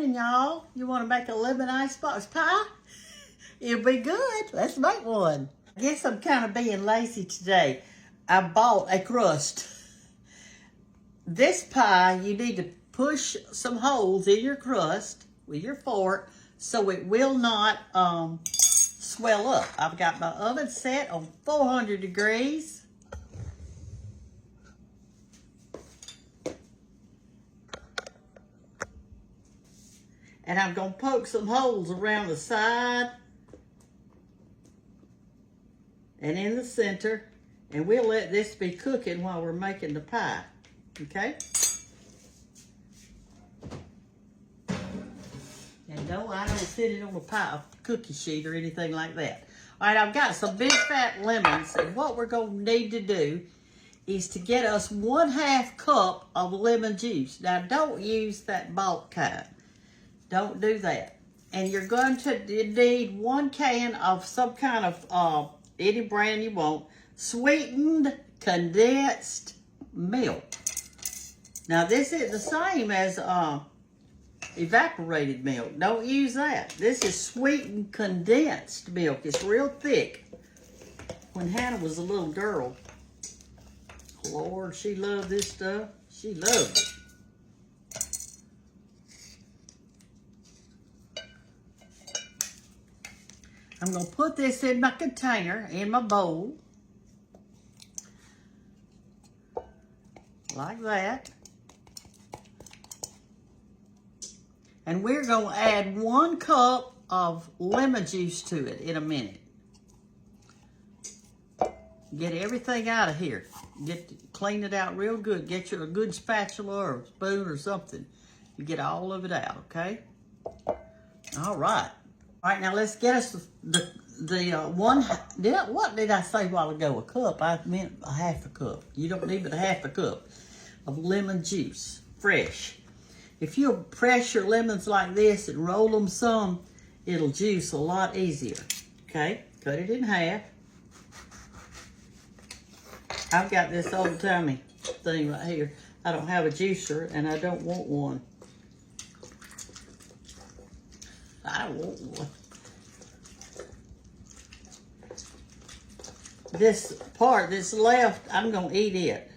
morning, y'all. You want to make a lemon icebox pie? It'll be good. Let's make one. I guess I'm kind of being lazy today. I bought a crust. This pie, you need to push some holes in your crust with your fork so it will not swell up. I've got my oven set on 400 degrees. And I'm going to poke some holes around the side and in the center. And we'll let this be cooking while we're making the pie. Okay? And no, I don't sit it on a pie cookie sheet or anything like that. All right, I've got some big fat lemons. And what we're going to need to do is to get us 1/2 cup of lemon juice. Now, don't use that bulk kind. Don't do that. And you're going to need 1 can of some kind of, any brand you want, sweetened condensed milk. Now, this is the same as evaporated milk. Don't use that. This is sweetened condensed milk. It's real thick. When Hannah was a little girl, Lord, she loved this stuff. She loved it. I'm going to put this in my container, in my bowl. Like that. And we're going to add 1 cup of lemon juice to it in a minute. Get everything out of here. Clean it out real good. Get you a good spatula or spoon or something. You get all of it out, okay? All right. All right, now let's get us what did I say a while ago? A cup. I meant 1/2 cup. You don't need but 1/2 cup of lemon juice, fresh. If you press your lemons like this and roll them some, it'll juice a lot easier. Okay, cut it in half. I've got this old-timey thing right here. I don't have a juicer, and I don't want one. I don't want one. This part that's left, I'm going to eat it.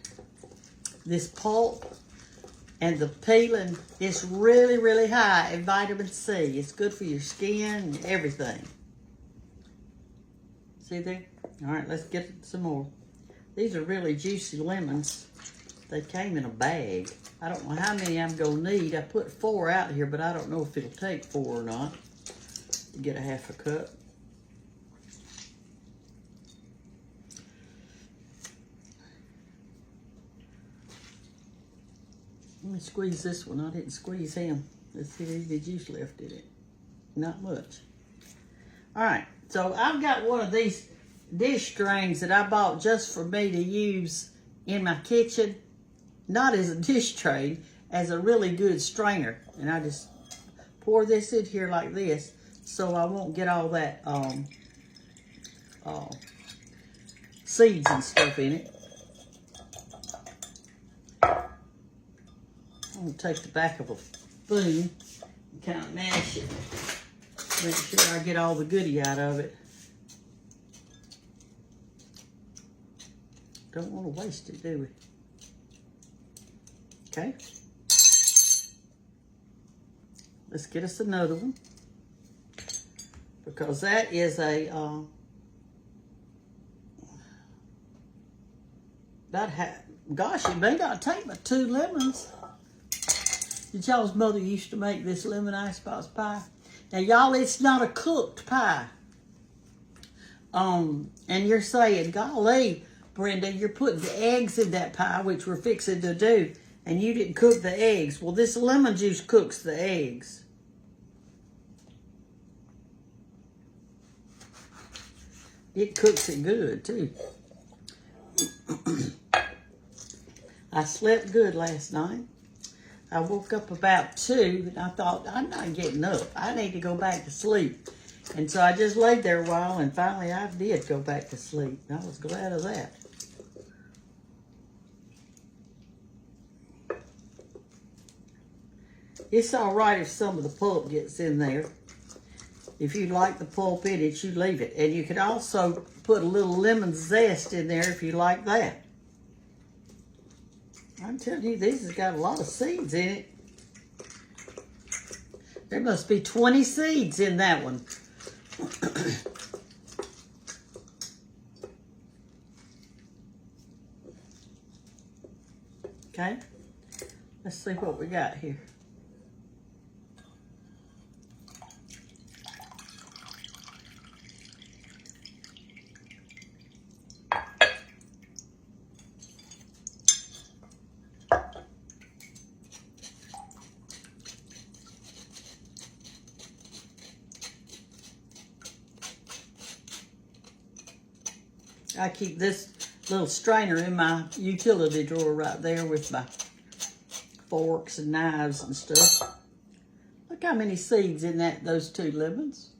This pulp and the peeling is really, really high in vitamin C. It's good for your skin and everything. See there? All right, let's get some more. These are really juicy lemons. They came in a bag. I don't know how many I'm going to need. I put 4 out here, but I don't know if it'll take 4 or not to get 1/2 cup. Let me squeeze this one. I didn't squeeze him. Let's see if there's any juice left in it. Not much. All right, so I've got one of these dish drains that I bought just for me to use in my kitchen. Not as a dish tray, as a really good strainer. And I just pour this in here like this so I won't get all that seeds and stuff in it. I'm going to take the back of a spoon and kind of mash it. Make sure I get all the goodie out of it. Don't want to waste it, do we? Okay. Let's get us another one. Because that is a, gosh, it may not take but 2 lemons. Did y'all's mother used to make this lemon icebox pie? Now, y'all, it's not a cooked pie. And you're saying, golly, Brenda, you're putting the eggs in that pie, which we're fixing to do, and you didn't cook the eggs. Well, this lemon juice cooks the eggs. It cooks it good, too. I slept good last night. I woke up about 2, and I thought, I'm not getting up. I need to go back to sleep. And so I just laid there a while, and finally I did go back to sleep. I was glad of that. It's all right if some of the pulp gets in there. If you like the pulp in it, you leave it. And you can also put a little lemon zest in there if you like that. I'm telling you, this has got a lot of seeds in it. There must be 20 seeds in that one. Okay, let's see what we got here. I keep this little strainer in my utility drawer right there with my forks and knives and stuff. Look how many seeds in those 2 lemons.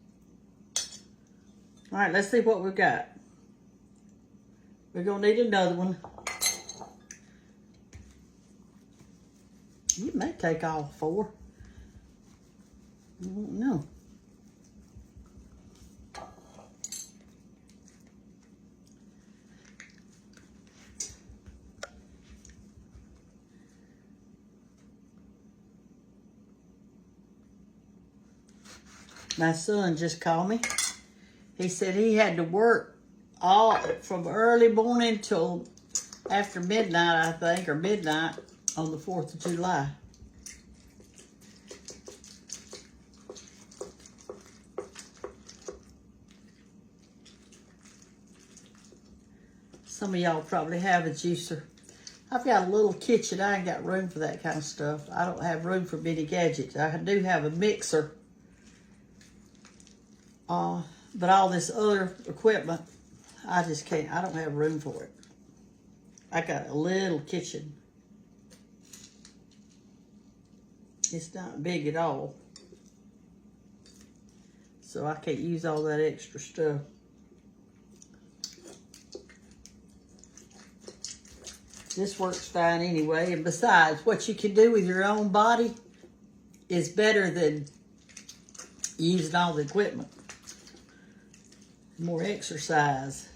All right, let's see what we've got. We're gonna need another one. You may take all 4. I don't know. My son just called me. He said he had to work all from early morning till after midnight, I think, or midnight on the 4th of July. Some of y'all probably have a juicer. I've got a little kitchen. I ain't got room for that kind of stuff. I don't have room for many gadgets. I do have a mixer. But all this other equipment, I just can't. I don't have room for it. I got a little kitchen. It's not big at all. So I can't use all that extra stuff. This works fine anyway. And besides, what you can do with your own body is better than using all the equipment. More exercise.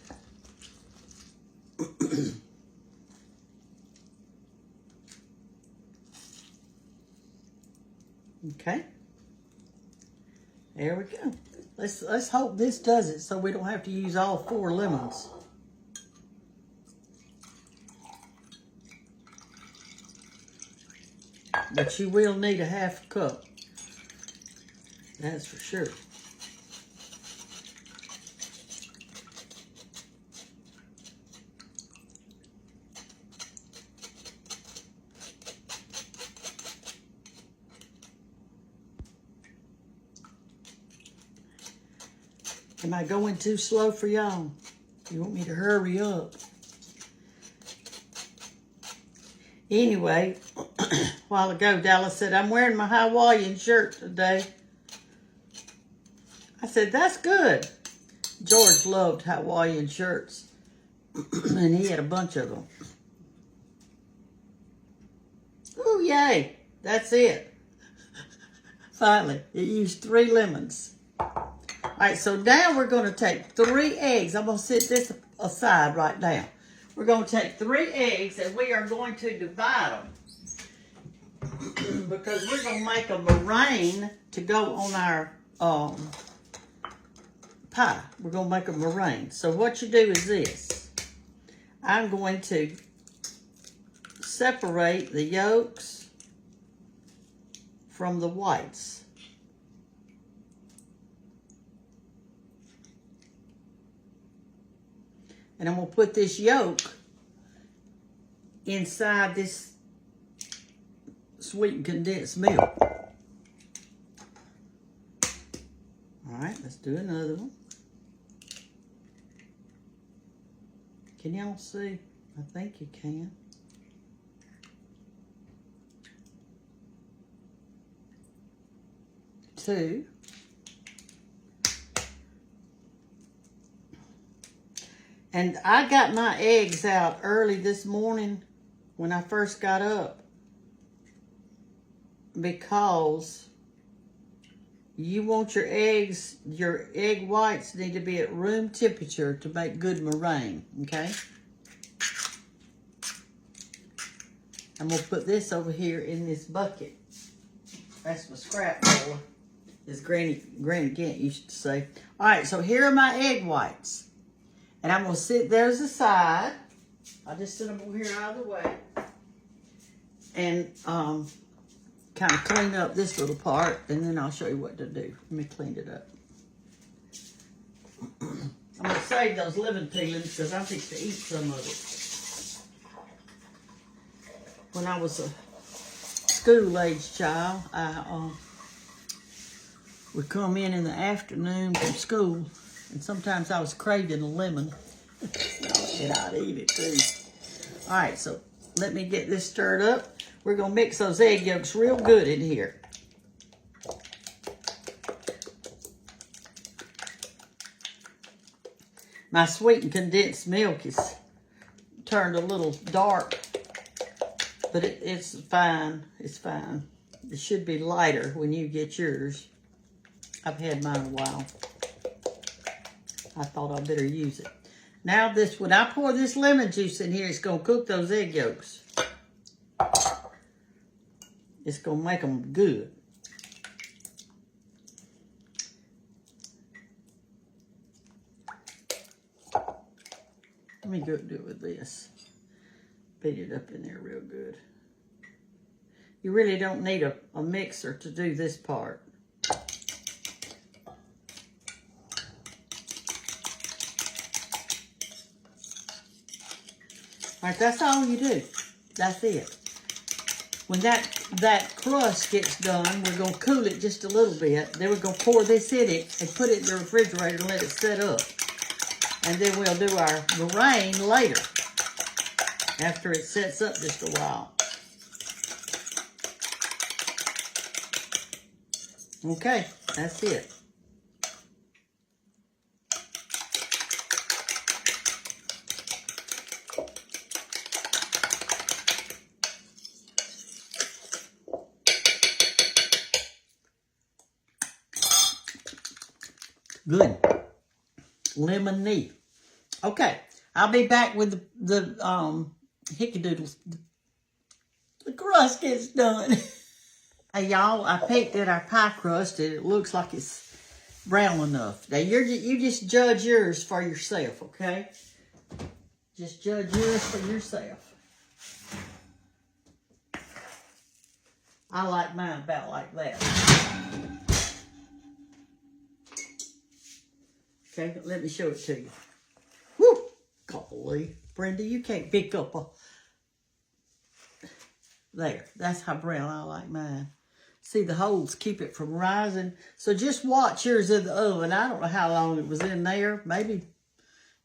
Okay. There we go. Let's hope this does it so we don't have to use all 4 lemons. But you will need a half cup. That's for sure. Am I going too slow for y'all? You want me to hurry up? Anyway, a while ago, Dallas said, I'm wearing my Hawaiian shirt today. I said, that's good. George loved Hawaiian shirts, and he had a bunch of them. Oh, yay. That's it. Finally, it used 3 lemons. All right, so now we're going to take 3 eggs. I'm going to set this aside right now. We're going to take 3 eggs and we are going to divide them because we're going to make a meringue to go on our pie. We're going to make a meringue. So what you do is this. I'm going to separate the yolks from the whites. And I'm going to put this yolk inside this sweetened condensed milk. All right, let's do another one. Can y'all see? I think you can. Two. And I got my eggs out early this morning when I first got up. because you want your egg whites need to be at room temperature to make good meringue, okay? I'm gonna put this over here in this bucket. That's my scrap bowl, as Granny Gantt used to say. All right, so here are my egg whites. And I'm gonna sit those aside. I'll just sit them over here out of the way. And kind of clean up this little part, and then I'll show you what to do. Let me clean it up. I'm gonna save those lemon peelings because I'm fixing to eat some of it. When I was a school-age child, I would come in the afternoon from school, and sometimes I was craving a lemon, and I'd eat it too. All right, so let me get this stirred up. We're gonna mix those egg yolks real good in here. My sweetened condensed milk is turned a little dark, but it's fine. It's fine. It should be lighter when you get yours. I've had mine a while. I thought I'd better use it. Now when I pour this lemon juice in here, it's gonna cook those egg yolks. It's gonna make them good. Let me go do it with this. Beat it up in there real good. You really don't need a mixer to do this part. All right, that's all you do. That's it. When that crust gets done, we're going to cool it just a little bit. Then we're going to pour this in it and put it in the refrigerator and let it set up. And then we'll do our meringue later, after it sets up just a while. Okay, that's it. Good. Lemony. Okay, I'll be back with the hickadoodles. The crust gets done. Hey y'all, I picked at our pie crust and it looks like it's brown enough. Now you just judge yours for yourself, okay? Just judge yours for yourself. I like mine about like that. Okay, let me show it to you. Woo! Golly. Brenda, you can't pick up a... There, that's how brown I like mine. See, the holes keep it from rising. So just watch yours in the oven. I don't know how long it was in there. Maybe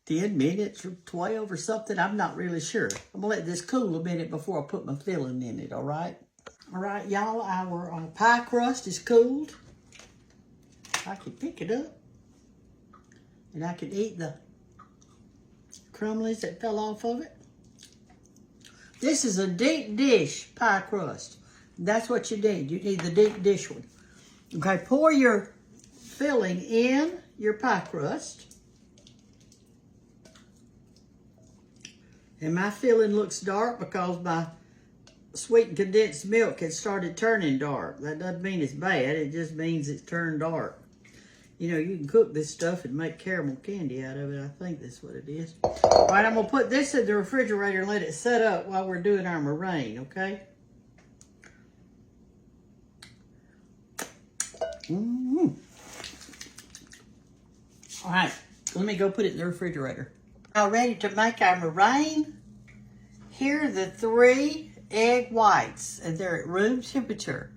10 minutes or 12 or something. I'm not really sure. I'm going to let this cool a minute before I put my filling in it, all right? All right, y'all, our pie crust is cooled. I can pick it up. And I can eat the crumblies that fell off of it. This is a deep dish pie crust. That's what you need. You need the deep dish one. Okay, pour your filling in your pie crust. And my filling looks dark because my sweetened condensed milk has started turning dark. That doesn't mean it's bad. It just means it's turned dark. You know, you can cook this stuff and make caramel candy out of it. I think that's what it is. All right, I'm going to put this in the refrigerator and let it set up while we're doing our meringue, okay? All right, let me go put it in the refrigerator. Now, ready to make our meringue? Here are the 3 egg whites, and they're at room temperature.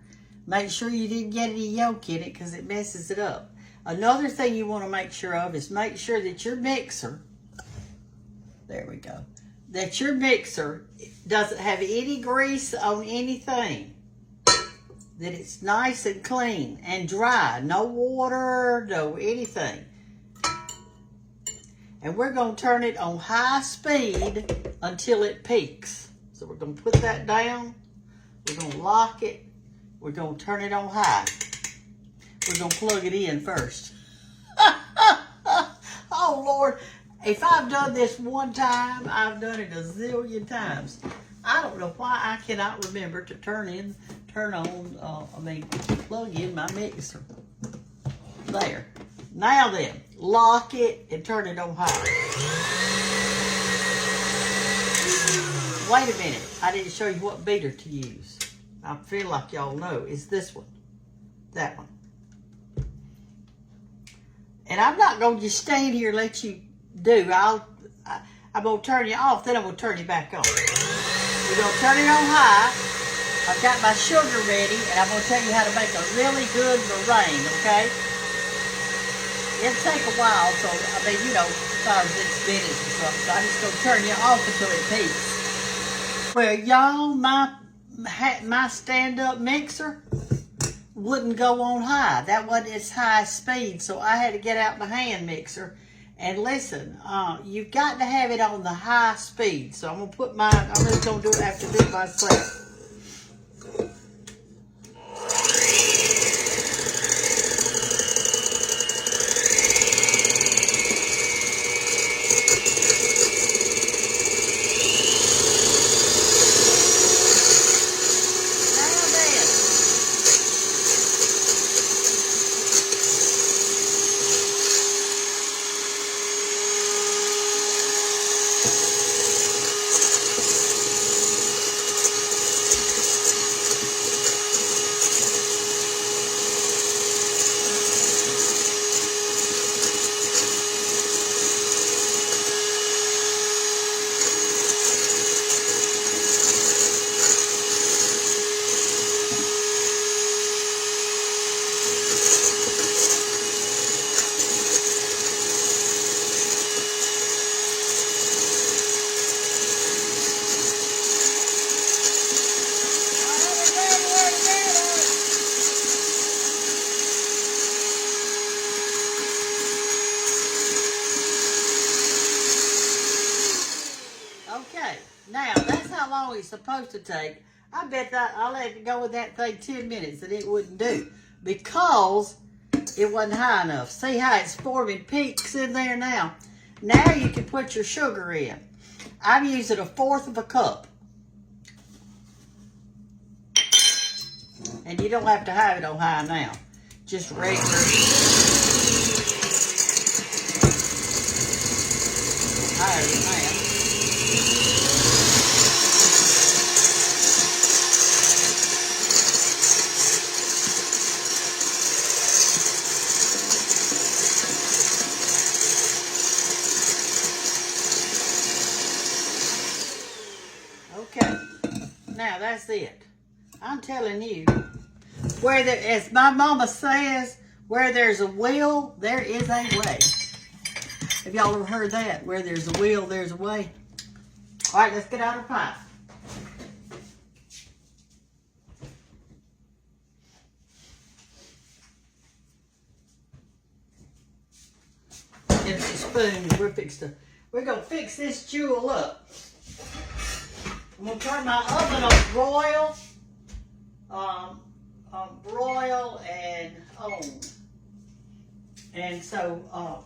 Make sure you didn't get any yolk in it because it messes it up. Another thing you want to make sure of is make sure that your mixer, there we go, that your mixer doesn't have any grease on anything. That it's nice and clean and dry. No water, no anything. And we're going to turn it on high speed until it peaks. So we're going to put that down. We're going to lock it. We're going to turn it on high. We're going to plug it in first. Oh, Lord. If I've done this one time, I've done it a zillion times. I don't know why I cannot remember to plug in my mixer. There. Now then, lock it and turn it on high. Wait a minute. I didn't show you what beater to use. I feel like y'all know. It's this one. That one. And I'm not going to just stand here and let you do. I'm going to turn you off, then I'm going to turn you back on. We're going to turn it on high. I've got my sugar ready, and I'm going to tell you how to make a really good meringue, okay? It'll take a while, so, I mean, you know, 5 or 6 minutes or something. So I'm just going to turn you off until it heats. Well, y'all, my stand-up mixer wouldn't go on high. That wasn't its high speed, so I had to get out my hand mixer. And listen, you've got to have it on the high speed. So I'm going to put I'm just going to do it after this myself. Okay, now that's how long it's supposed to take. I bet that I let it go with that thing 10 minutes and it wouldn't do because it wasn't high enough. See how it's forming peaks in there now? Now you can put your sugar in. I'm using 1/4 of a cup. And you don't have to have it on high now. Just regular. Higher than that. Okay, now that's it. I'm telling you, as my mama says, where there's a will, there is a way. Have y'all ever heard that? Where there's a will, there's a way. All right, let's get out our pie. Get us a spoon. We're gonna fix this jewel up. I'm gonna turn my oven on broil and on. And so,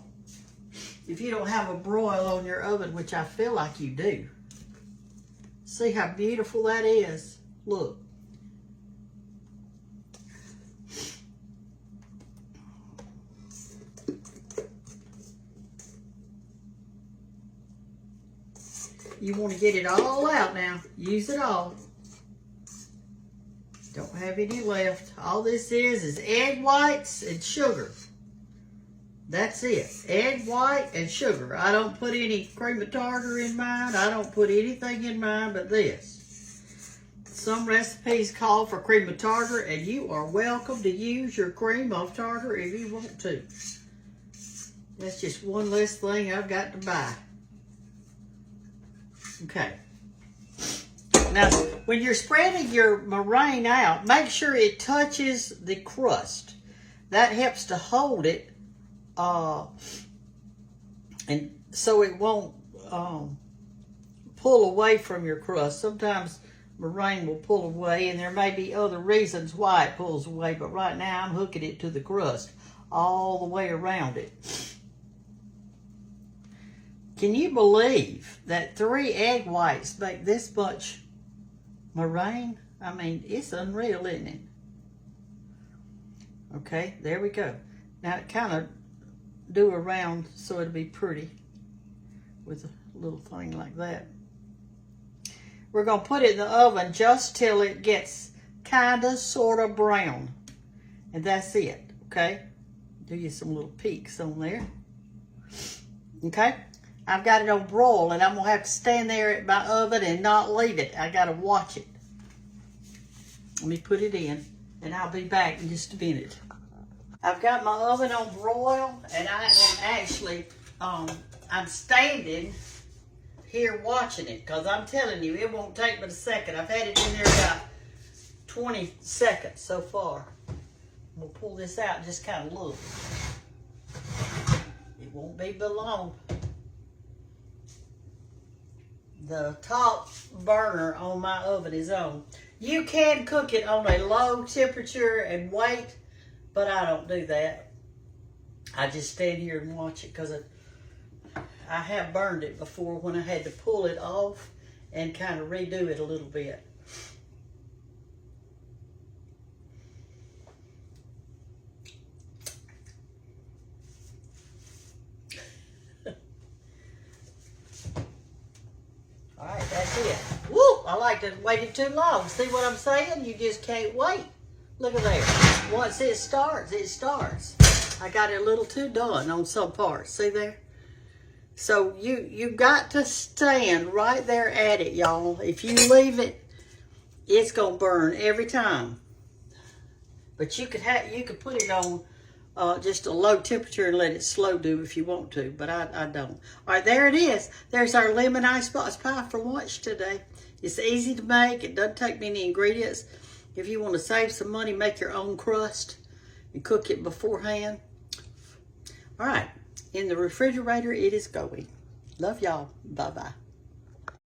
if you don't have a broil on your oven, which I feel like you do, see how beautiful that is? Look. You want to get it all out now. Use it all. Don't have any left. All this is egg whites and sugar. That's it. Egg white and sugar. I don't put any cream of tartar in mine. I don't put anything in mine but this. Some recipes call for cream of tartar, and you are welcome to use your cream of tartar if you want to. That's just one less thing I've got to buy. Okay. Now, when you're spreading your meringue out, make sure it touches the crust. That helps to hold it, and so it won't pull away from your crust. Sometimes meringue will pull away, and there may be other reasons why it pulls away, but right now I'm hooking it to the crust all the way around it. Can you believe that 3 egg whites make this much meringue? I mean, it's unreal, isn't it? Okay, there we go. Now kind of do around so it'll be pretty with a little thing like that. We're going to put it in the oven just till it gets kind of sort of brown. And that's it, okay? Do you some little peaks on there. Okay? I've got it on broil, and I'm going to have to stand there at my oven and not leave it. I got to watch it. Let me put it in, and I'll be back in just a minute. I've got my oven on broil, and I am actually, I'm standing here watching it, because I'm telling you, it won't take but a second. I've had it in there about 20 seconds so far. We'll pull this out and just kind of look. It won't be but long. The top burner on my oven is on. You can cook it on a low temperature and wait, but I don't do that. I just stand here and watch it, because I have burned it before when I had to pull it off and kind of redo it a little bit. All right, that's it. Woo! I like to wait it too long. See what I'm saying? You just can't wait. Look at there. Once it starts, it starts. I got it a little too done on some parts. See there? So you got to stand right there at it, y'all. If you leave it, it's gonna burn every time. But you could put it on just a low temperature and let it slow do if you want to, but I don't. All right, there it is. There's our lemon icebox pie for lunch today. It's easy to make. It doesn't take many ingredients. If you want to save some money, make your own crust and cook it beforehand. All right, in the refrigerator it is going. Love y'all. Bye-bye.